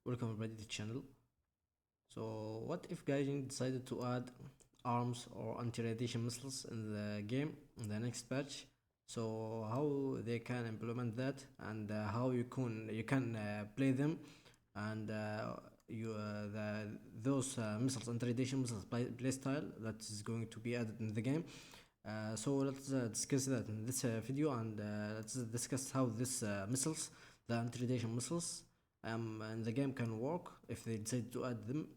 Welcome everybody to the channel. So what if Gaijin decided to add arms or anti-radiation missiles in the game in the next patch? So how they can implement that, and how you can play them, and those missiles, anti-radiation missiles play style that is going to be added in the game. So let's discuss that in this video, and let's discuss how this missiles, the anti-radiation missiles, and the game can work if they decide to add them.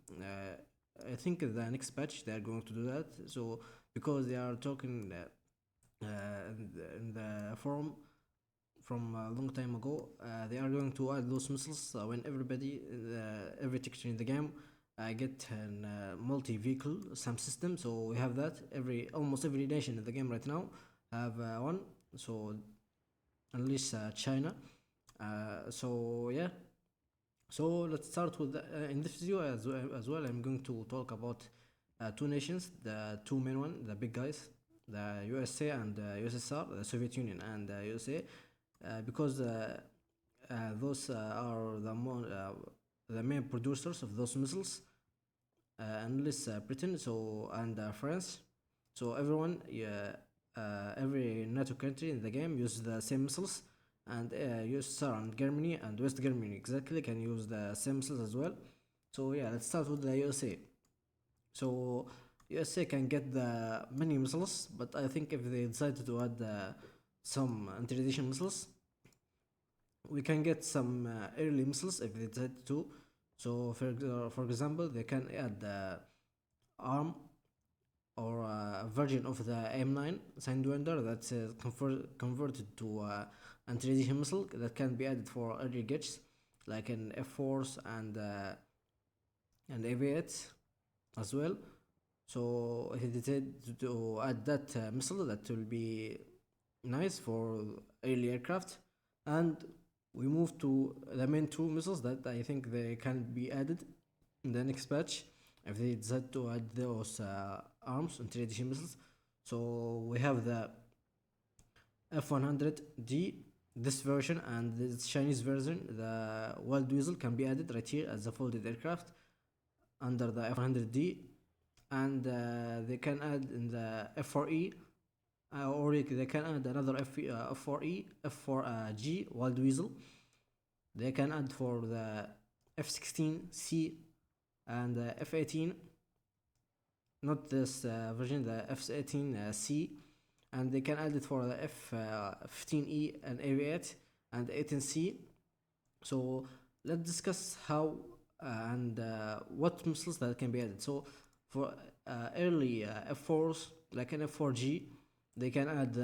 I think the next patch they are going to do that. So because they are talking in the forum from a long time ago, they are going to add those missiles when every texture in the game get a multi-vehicle SAM system. So we have that almost every nation in the game right now have one. So unless China. So yeah. So let's start with in this video as well. I'm going to talk about two nations, the two main one, the big guys, the USA and USSR, the Soviet Union and USA, because those are the main producers of those missiles, unless Britain, so and France. So everyone, yeah, every NATO country in the game uses the same missiles, and USSR and Germany and West Germany exactly can use the same missiles as well. So yeah, let's start with the USA. So USA can get the many missiles, but I think if they decided to add some anti-radiation missiles, we can get some early missiles if they decide to. So for example, they can add the arm or a version of the M9 Sidewinder that's converted to anti-radiation missile that can be added for early gets like an F-Force and AV8 as well. So if they decide to add that missile, that will be nice for early aircraft. And we move to the main two missiles that I think they can be added in the next patch if they decide to add those arms and tradition missiles. So we have the F100D, this version, and this Chinese version, the Wild Weasel, can be added right here as a folded aircraft under the F100D, and they can add in the F4E, or they can add another F4E, F4G Wild Weasel. They can add for the F16C and the F18, not this version, the F18C, and they can add it for the F15E and AV8 and 18C. So let's discuss how and what missiles that can be added. So for early F4s like an F4G, they can add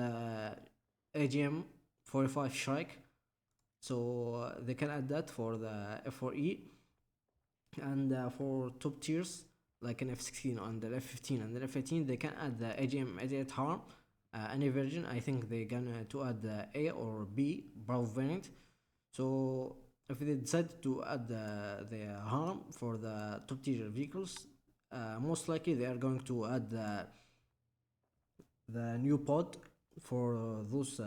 AGM 45 Shrike. So they can add that for the F4E, and for top tiers like an F16 and the F15 and the F18, they can add the AGM 88 harm, any version. I think they're gonna to add the A or B Bravo variant. So if they decide to add the harm for the top tier vehicles, most likely they are going to add the new pod for those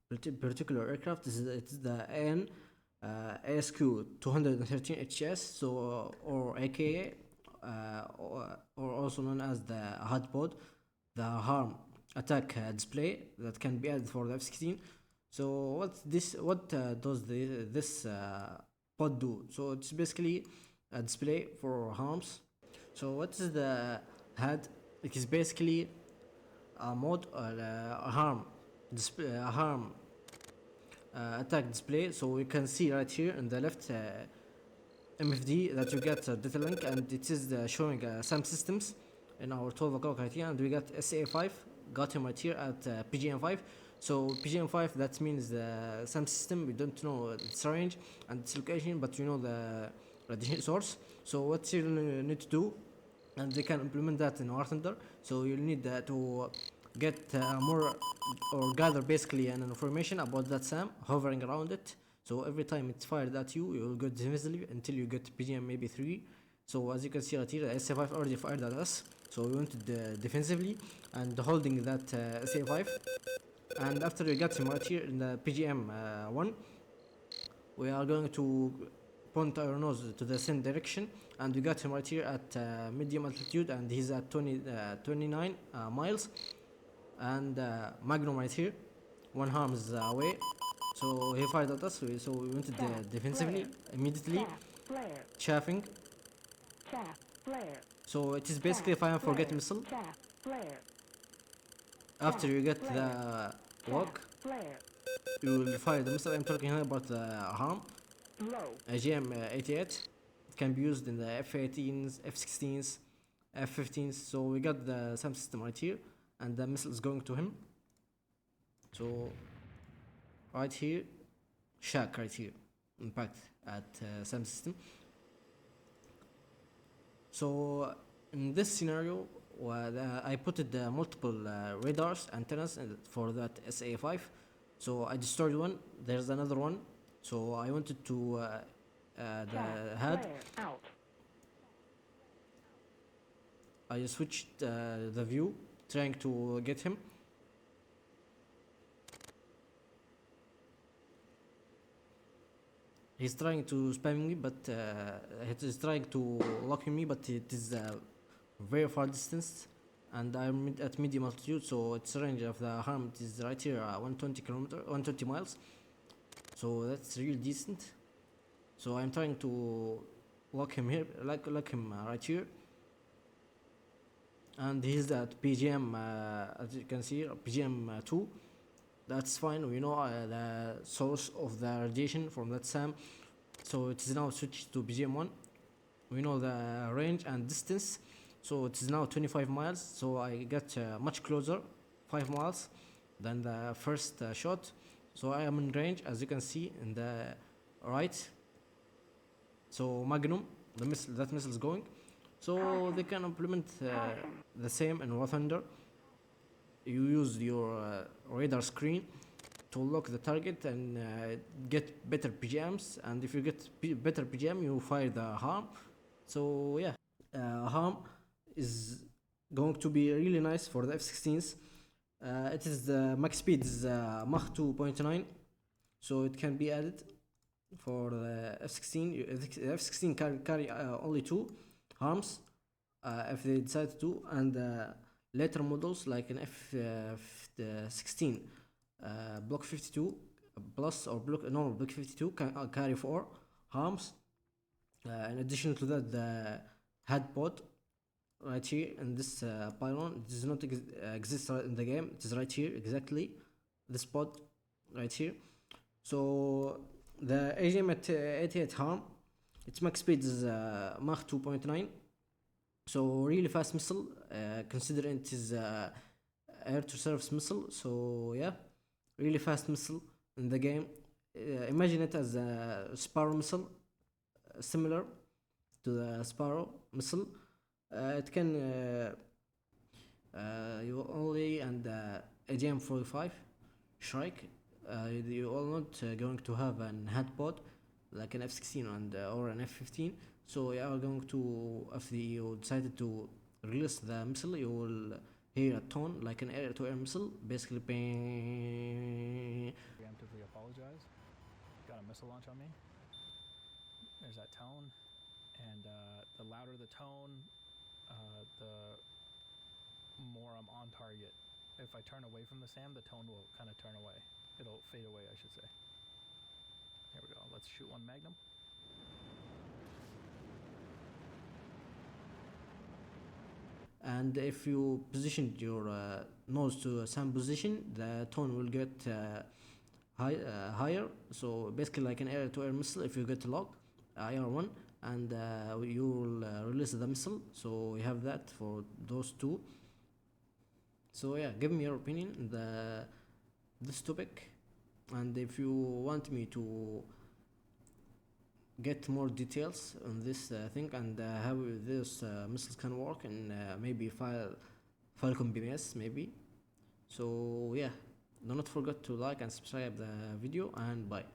particular aircraft. It's the AN ASQ 213 HS, so or AKA, or also known as the HUD pod, the harm attack display that can be added for the F16. So what does this pod do? So it's basically a display for harms. So what is the HUD? It is basically a mode or a harm display, a harm attack display. So you can see right here in the left MFD that you get data link, and it is showing SAM systems in our 12 o'clock right here, and we got SA5, got him right here at PGM5. So PGM5, that means the SAM system. We don't know its range and its location, but you know the radiation source. So what you need to do, and they can implement that in War Thunder. So you'll need to get more or gather basically an information about that SAM hovering around it. So every time it's fired at you, you'll get defensively until you get PGM maybe 3. So as you can see right here, SA5 already fired at us. So we went defensively and holding that SA5. And after we got him right here in the PGM 1, we are going to point our nose to the same direction, and we got him right here at medium altitude, and he's at 29 miles. And Magnum right here, one harm is away, so he fired at us. So we went defensively immediately, chaffing. So it is basically fire and forget missile. After you get the lock, you will fire the missile. I'm talking here about the harm. AGM 88. It can be used in the F-18s, F-16s, F-15s. So we got the SAM system right here, and the missile is going to him. So right here, shack right here, impact at SAM system. So in this scenario, I put multiple radars antennas for that SPAA-5. So I destroyed one. There's another one. So I wanted to the head. I switched the view, trying to get him. He's trying to spam me, but he's trying to lock me, but it is very far distance, and I'm at medium altitude, so its range of the harm is right here, 120 miles. So that's really decent. So I'm trying to lock him here, lock him right here, and he's at PGM, as you can see, PGM 2. That's fine. We know the source of the radiation from that SAM, so it is now switched to PGM 1. We know the range and distance, so it is now 25 miles. So I got much closer, 5 miles, than the first shot. So I am in range, as you can see in the right. So Magnum, that missile is going. So they can implement the same in War Thunder. You use your radar screen to lock the target and get better PGMs, and if you get better PGM, you fire the harm. So yeah, harm is going to be really nice for the F-16s. It is the max speed is Mach 2.9, so it can be added for the F-16. The F-16 can carry only 2 harms if they decide to, and later models like an F-16 Block 52 plus or normal Block 52 can carry 4 harms. In addition to that, the head pod right here in this pylon, it does not exist in the game. It is right here, exactly this pod right here. So the AGM at 88 harm, its max speed is Mach 2.9. So really fast missile, considering it is air to surface missile. So yeah, really fast missile in the game. Imagine it as a Sparrow missile, similar to the Sparrow missile. It can you only, and AGM 45 Shrike, you are not going to have an head pod like an F-16 and or an F-15. So you are going to, if you decided to release the missile, you will hear a tone like an air-to-air missile, basically. Preemptively apologize. Got a missile launch on me. There's that tone, and the louder the tone, the more I'm on target. If I turn away from the SAM, the tone will kind of turn away. It'll fade away, I should say. Here we go. Let's shoot one Magnum. And if you positioned your nose to a SAM position, the tone will get higher. So basically like an air-to-air missile. If you get locked, IR1, and you will release the missile. So you have that for those two. So yeah, give me your opinion in this topic, and if you want me to get more details on this thing, and how this missiles can work, and maybe Falcon BMS maybe. So yeah, do not forget to like and subscribe the video, and bye.